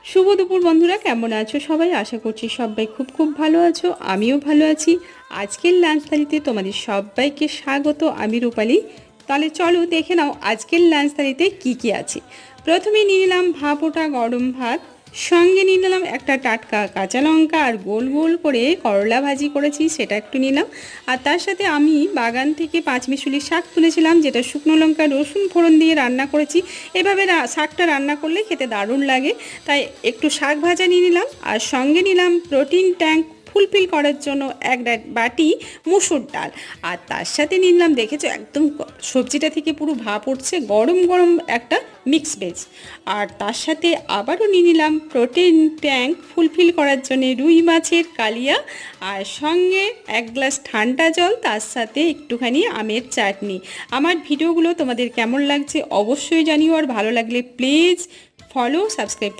শুভ দুপুর বন্ধুরা, কেমন আছো সবাই? আশা করছি সবাই খুব খুব ভালো আছো, আমিও ভালো আছি। আজকের লাঞ্চ থালিতে তোমাদের সবাইকে স্বাগত। আমি রূপালী। তাহলে চলো দেখে নাও আজকের লাঞ্চ থালিতে কী কী আছে। প্রথমে নিয়ে নিলাম ভাপ ওঠা গরম ভাত, সঙ্গে নিয়ে নিলাম একটা টাটকা কাঁচা লঙ্কা, আর গোল গোল করে করলা ভাজি করেছি সেটা একটু নিলাম। আর তার সাথে আমি বাগান থেকে পাঁচমিশুলি শাক তুলেছিলাম, যেটা শুকনো লঙ্কা রসুন ফোড়ন দিয়ে রান্না করেছি। এভাবে শাকটা রান্না করলে খেতে দারুণ লাগে, তাই একটু শাক ভাজা নিয়ে নিলাম। আর সঙ্গে নিলাম প্রোটিন ট্যাঙ্ক ফুলফিল করার জন্য এক বাটি মুসুর ডাল। আর তার সাথে নিলাম, দেখেছো একদম সবজিটা থেকে পুরো ভাপ উঠছে, গরম গরম একটা মিক্স ভেজ। আর তার সাথে আবারও নিয়ে নিলাম প্রোটিন ট্যাঙ্ক ফুলফিল করার জন্য রুই মাছের কালিয়া, আর সঙ্গে এক গ্লাস ঠান্ডা জল, তার সাথে একটুখানি আমের চাটনি। আমার ভিডিওগুলো তোমাদের কেমন লাগছে অবশ্যই জানিও, আর ভালো লাগলে প্লিজ ফলো সাবস্ক্রাইব